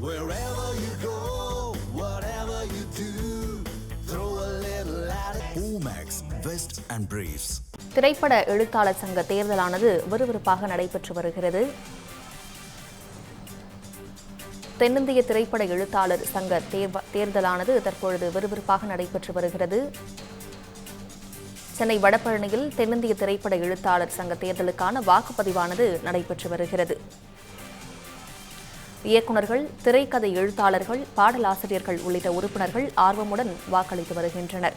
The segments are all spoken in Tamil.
Wherever you go, whatever you do, throw a little at it. Omax, Vest and Briefs. திரைப்பட எழுத்தாளர் சங்க தேர்தலானது விறுவிறுப்பாக நடைபெற்று வருகிறது. தென்னிந்திய திரைப்பட எழுத்தாளர் சங்க தேர்தலானது தற்பொழுது விறுவிறுப்பாக நடைபெற்று வருகிறது. சென்னை வடபழனியில் தென்னிந்திய திரைப்பட எழுத்தாளர் சங்க தேர்தலுக்கான வாக்குப்பதிவானது நடைபெற்று வருகிறது. இயக்குநர்கள், திரைக்கதை எழுத்தாளர்கள், பாடலாசிரியர்கள் உள்ளிட்ட உறுப்பினர்கள் ஆர்வமுடன் வாக்களித்து வருகின்றனர்.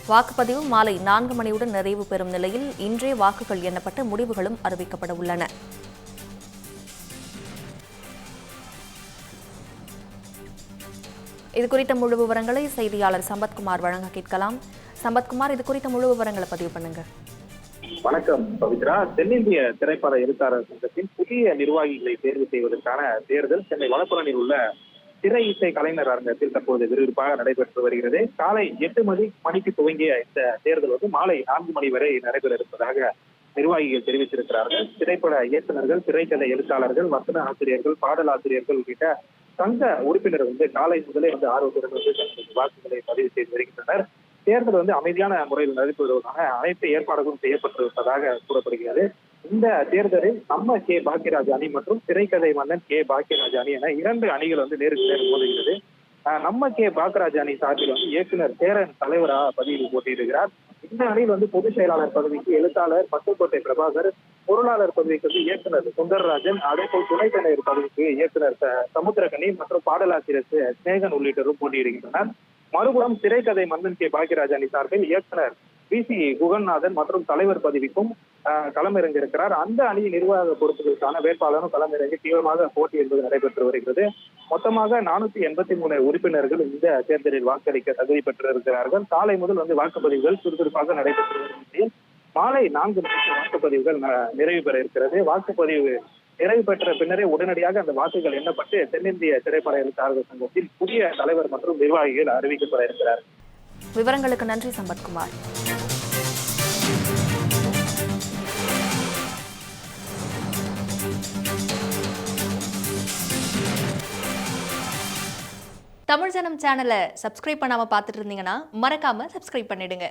வாக்குப்பதிவு மாலை 4 மணியுடன் நிறைவு பெறும் நிலையில் இன்றே வாக்குகள் எண்ணப்பட்டு முடிவுகளும் அறிவிக்கப்பட உள்ளன. இதுகுறித்த முழு விவரங்களை செய்தியாளர் சம்பத்குமார் வழங்க கேட்கலாம். சம்பத்குமார், இது குறித்த முழு விவரங்களை பதிவு பண்ணுங்க. வணக்கம் பவித்ரா. தென்னிந்திய திரைப்பட எழுத்தாளர் சங்கத்தின் புதிய நிர்வாகிகளை தேர்வு செய்வதற்கான தேர்தல் சென்னை வடபழனியில் உள்ள திரை இசை கலைஞர் அரங்கத்தில் தற்போது விறுவிறுப்பாக நடைபெற்று வருகிறது. காலை 8 மணிக்கு துவங்கிய இந்த தேர்தல் மாலை 4 மணி வரை நடைபெற இருப்பதாக நிர்வாகிகள் தெரிவித்திருக்கிறார்கள். திரைப்பட இயக்குநர்கள், திரைக்கதை எழுத்தாளர்கள், வசன ஆசிரியர்கள், பாடலாசிரியர்கள் உள்ளிட்ட சங்க உறுப்பினர் காலை முதலே ஆர்வத்துடன் தங்களது வாக்குகளை பதிவு செய்து வருகின்றனர். தேர்தல் அமைதியான முறையில் நடைபெறுவதற்கான அனைத்து ஏற்பாடுகளும் செய்யப்பட்டிருப்பதாக கூறப்படுகிறது. இந்த தேர்தலில் நம்ம கே பாக்கியராஜ் அணி மற்றும் திரைக்கதை மன்னன் கே பாக்கியராஜ் அணி என 2 அணிகள் நேருக்கு நேர் மோதுகிறது. நம்ம கே பாக்கியராஜ் அணி சார்பில் இயக்குனர் சேரன் தலைவராக பதவியில் போட்டியிடுகிறார். இந்த அணியில் பொதுச் செயலாளர் பதவிக்கு எழுத்தாளர் பட்டுக்கோட்டை பிரபாகர், பொருளாளர் பதவிக்கு இயக்குனர் சுந்தரராஜன், அதேபோல் துணைத் தலைவர் பதவிக்கு இயக்குனர் சமுத்திரகனி மற்றும் பாடலாசிரியர் ஸ்நேகன் உள்ளிட்டோரும் போட்டியிடுகின்றனர். மறுபுறம் திரைக்கதை மன்னன் கே பாக்கியராஜ் அணி சார்பில் இயக்குனர் VC குகன்நாதன் மற்றும் தலைவர் பதவிக்கும் களமிறங்கியிருக்கிறார். அந்த அணியின் நிர்வாக பொறுப்புகளுக்கான வேட்பாளரும் களமிறங்கி தீவிரமாக போட்டி என்பது நடைபெற்று வருகிறது. மொத்தமாக 483 உறுப்பினர்கள் இந்த தேர்தலில் வாக்களிக்க தகுதி பெற்றிருக்கிறார்கள். காலை முதல் வாக்குப்பதிவுகள் சுறுசுறுப்பாக நடைபெற்று வரும் நிலையில் மாலை 4 மணிக்கு வாக்குப்பதிவுகள் நிறைவு பெற இருக்கிறது. வாக்குப்பதிவு நிறைவு பெற்ற பின்னரே உடனடியாக அந்த வாக்குகள் எண்ணப்பட்டு தென்னிந்திய திரைப்பட எழுத்தாளர்கள் சங்கத்தில் புதிய தலைவர் மற்றும் நிர்வாகிகள் அறிவிக்கப்பட இருக்கிறார். விவரங்களுக்கு நன்றி சம்பத்குமார். தமிழ் ஜனம் சேனலை சப்ஸ்கிரைப் பண்ணாம பார்த்துட்டு இருந்தீங்கன்னா மறக்காம சப்ஸ்கிரைப் பண்ணிடுங்க.